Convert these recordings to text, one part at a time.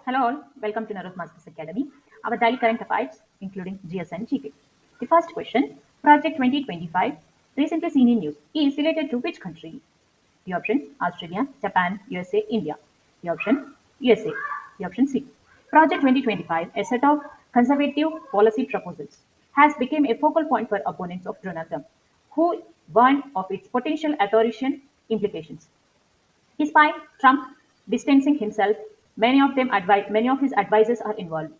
Hello all, welcome to Naro's Masters Academy. Our daily current affairs, including GS and GK. The first question, Project 2025, recently seen in news, is related to which country? The option, Australia, Japan, USA, India. The option, USA. The option C. Project 2025, a set of conservative policy proposals, has become a focal point for opponents of Donald Trump, who warned of its potential authoritarian implications. Despite Trump distancing himself, many of his advisors are involved.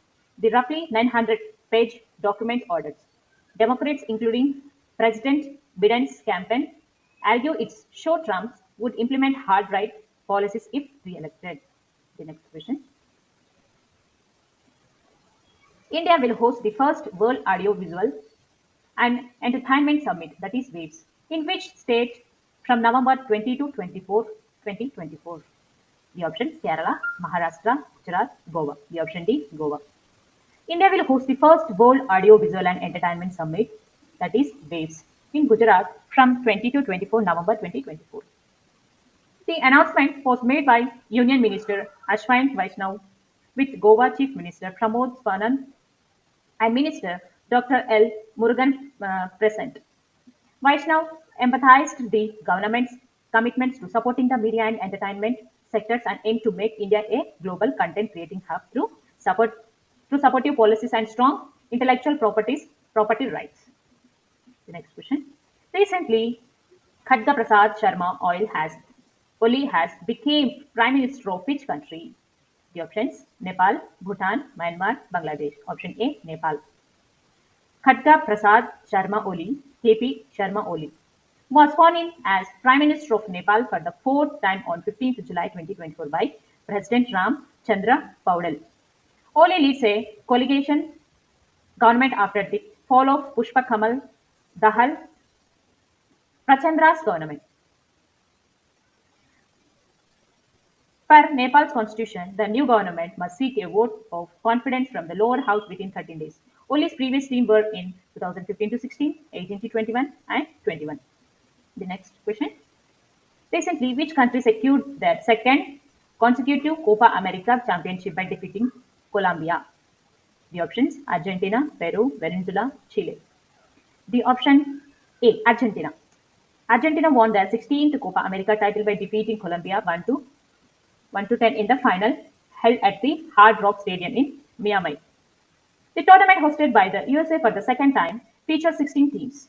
The roughly 900-page document orders. Democrats, including President Biden's campaign, argue its show Trump would implement hard right policies if re-elected. The next question. India will host the first World Audiovisual and Entertainment Summit, that is WAVES, in which state from November 20 to 24, 2024. The option Kerala, Maharashtra, Gujarat, Goa. The option D, Goa. India will host the first World Audio Visual and Entertainment Summit, that is WAVES, in Gujarat from 20 to 24 November 2024. The announcement was made by Union Minister Ashwin Vaishnaw with Goa Chief Minister Pramod Swanand and Minister Dr. L. Murugan present. Vaishnav emphasized the government's commitments to supporting the media and entertainment sectors and aimed to make India a global content creating hub through supportive policies and strong intellectual property rights. The next question. Recently, Khadga Prasad Sharma Oli has became Prime Minister of which country? The options Nepal, Bhutan, Myanmar, Bangladesh. Option A Nepal. Khadga Prasad Sharma Oli (KP Sharma Oli) was sworn in as Prime Minister of Nepal for the fourth time on 15th July 2024 by President Ram Chandra Paudel. Oli leads a coalition government after the fall of Pushpa Kamal Dahal Prachandra's government. Per Nepal's constitution, the new government must seek a vote of confidence from the lower house within 13 days. Oli's previous team were in 2015 to 16, 18 to 21, and 21. The next question. Recently, which country secured their second consecutive Copa America championship by defeating Colombia? The options Argentina, Peru, Venezuela, Chile. The option A Argentina. Argentina won their 16th Copa America title by defeating Colombia 1 to 10 in the final held at the Hard Rock Stadium in Miami. The tournament, hosted by the USA for the second time, featured 16 teams.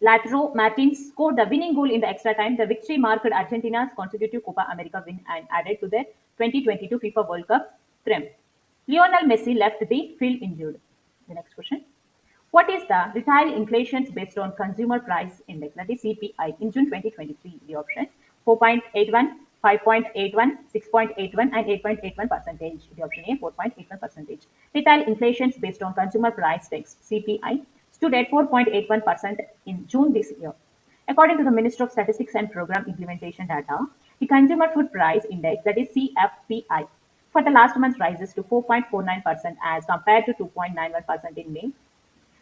Lautaro Martins scored the winning goal in the extra time. The victory marked Argentina's consecutive Copa America win and added to their 2022 FIFA World Cup triumph. Lionel Messi left the field injured. The next question. What is the retail inflation based on consumer price index, that is CPI, in June 2023? The option 4.81, 5.81, 6.81, and 8.81 percentage. The option A 4.81 percentage. Retail inflation based on consumer price index (CPI) stood at 4.81% in June this year. According to the Ministry of Statistics and Program Implementation data, the Consumer Food Price Index, that is CFPI, for the last month rises to 4.49% as compared to 2.91% in May,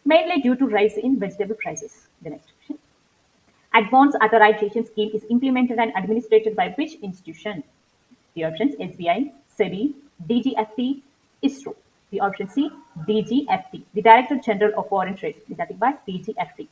mainly due to rise in vegetable prices. The next question. Advanced Authorization Scheme is implemented and administered by which institution? The options SBI, SEBI, DGFT, ISRO. The option C, DGFT, the Director General of Foreign Trade, that is by DGFT,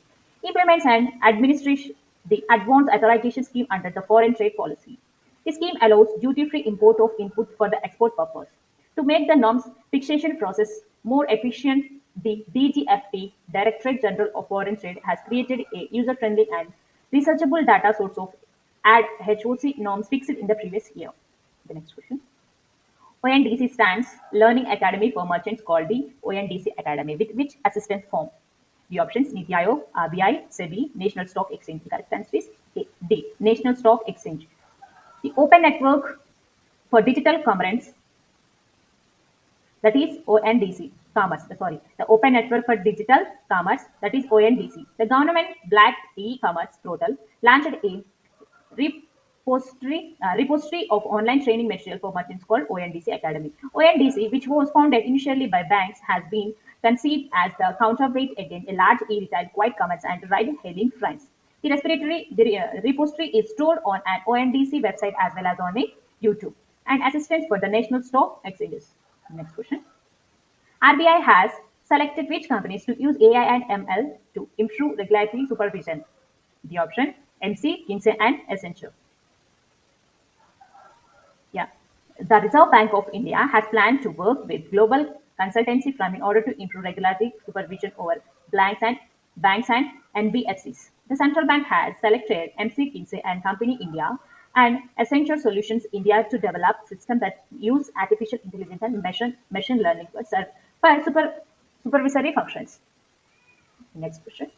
implements and administers the Advanced Authorization Scheme under the Foreign Trade Policy. The scheme allows duty-free import of input for the export purpose. To make the norms fixation process more efficient, the DGFT, Directorate General of Foreign Trade, has created a user-friendly and researchable data source of HOC norms fixed in the previous year. The next question. ONDC stands Learning Academy for Merchants, called the ONDC Academy, with which assistance form? The options Niti Aayog, RBI, SEBI, National Stock Exchange. The correct answer is A, D, National Stock Exchange. The Open Network for Digital Commerce, that is ONDC. The Open Network for Digital Commerce, that is ONDC. The government Black e-commerce portal launched a repository of online training material for merchants called ONDC Academy. ONDC, which was founded initially by banks, has been conceived as the counterweight against a large e-retail, quick commerce, and ride-hailing firms. The repository is stored on an ONDC website as well as on a YouTube. and assistance for the national stock exchanges. Next question. RBI has selected which companies to use AI and ML to improve regulatory supervision? The option MC, Kinsey, and Accenture. Yeah. The Reserve Bank of India has planned to work with global consultancy firm in order to improve regulatory supervision over banks and NBFCs. The central bank has selected MC Kinsey and Company India and Accenture Solutions India to develop systems that use artificial intelligence and machine learning for supervisory functions. Next question.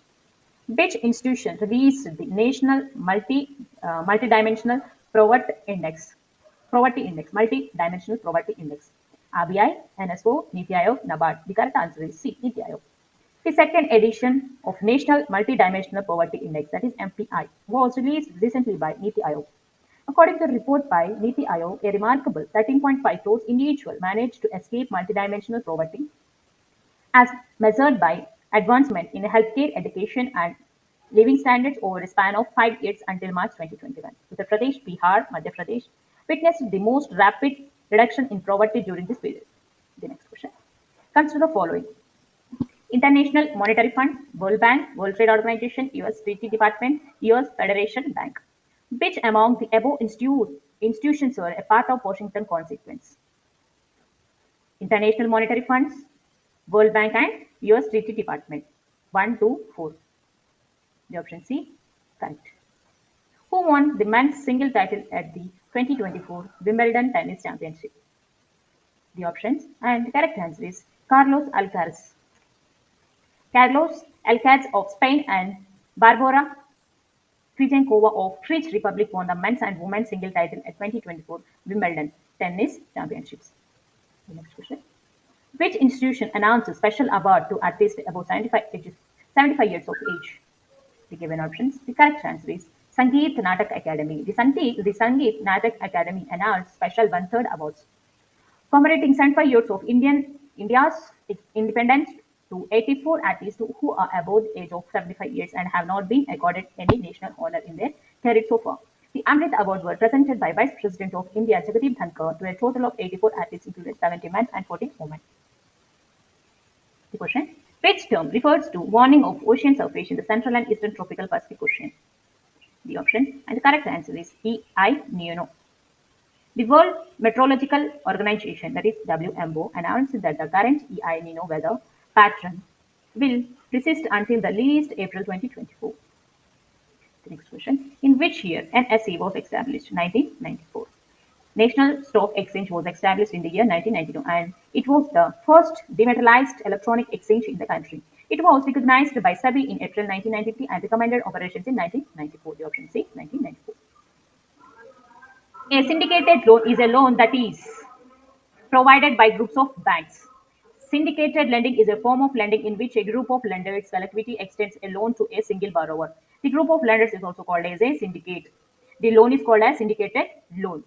Which institution released the National Multidimensional Poverty Index, Multi-Dimensional Poverty Index? RBI, NSO, NITI Aayog, NABARD. The correct answer is C, NITI Aayog. The second edition of National Multidimensional Poverty Index, that is MPI, was released recently by NITI Aayog. According to a report by NITI Aayog, a remarkable 13.5 crores individuals managed to escape multidimensional poverty as measured by advancement in healthcare, education, and living standards over a span of 5 years until March 2021. Uttar Pradesh, Bihar, Madhya Pradesh witnessed the most rapid reduction in poverty during this period. The next question. Consider the following. International Monetary Fund, World Bank, World Trade Organization, US Treaty Department, US Federation Bank. Which among the above institutions were a part of Washington Consequence? International Monetary Funds, World Bank, and US Treaty Department. 1, 2, 4. The option C, correct. Who won the men's single title at the 2024 Wimbledon Tennis Championship? The options and the correct answer is Carlos Alcaraz. Carlos Alcaraz of Spain and Barbara Krejcikova of Czech Republic won the men's and women's single title at 2024 Wimbledon Tennis Championships. The next question. Which institution announced a special award to artists above 75 years of age? The given options. The correct answer is Sangeet Natak Academy. The Sangeet Natak Academy announced special one-third awards commemorating 75 years of India's independence to 84 artists who are above the age of 75 years and have not been accorded any national honor in their career so far. The Amrit Awards were presented by Vice President of India Jagdeep Dhankar to a total of 84 artists, including 70 men and 14 women. The question. Which term refers to warning of ocean surface in the central and eastern tropical Pacific Ocean? The option and the correct answer is El Niño. The World Meteorological Organization, that is WMO, announced that the current El Niño weather pattern will persist until the least April 2024. The next question. In which year NSE was established? 1994. National Stock Exchange was established in the year 1992 and it was the first dematerialized electronic exchange in the country. It was recognized by SEBI in April 1993 and recommended operations in 1994. The option C, 1994. A syndicated loan is a loan that is provided by groups of banks. Syndicated lending is a form of lending in which a group of lenders collectively extends a loan to a single borrower. The group of lenders is also called as a syndicate. The loan is called as syndicated loan.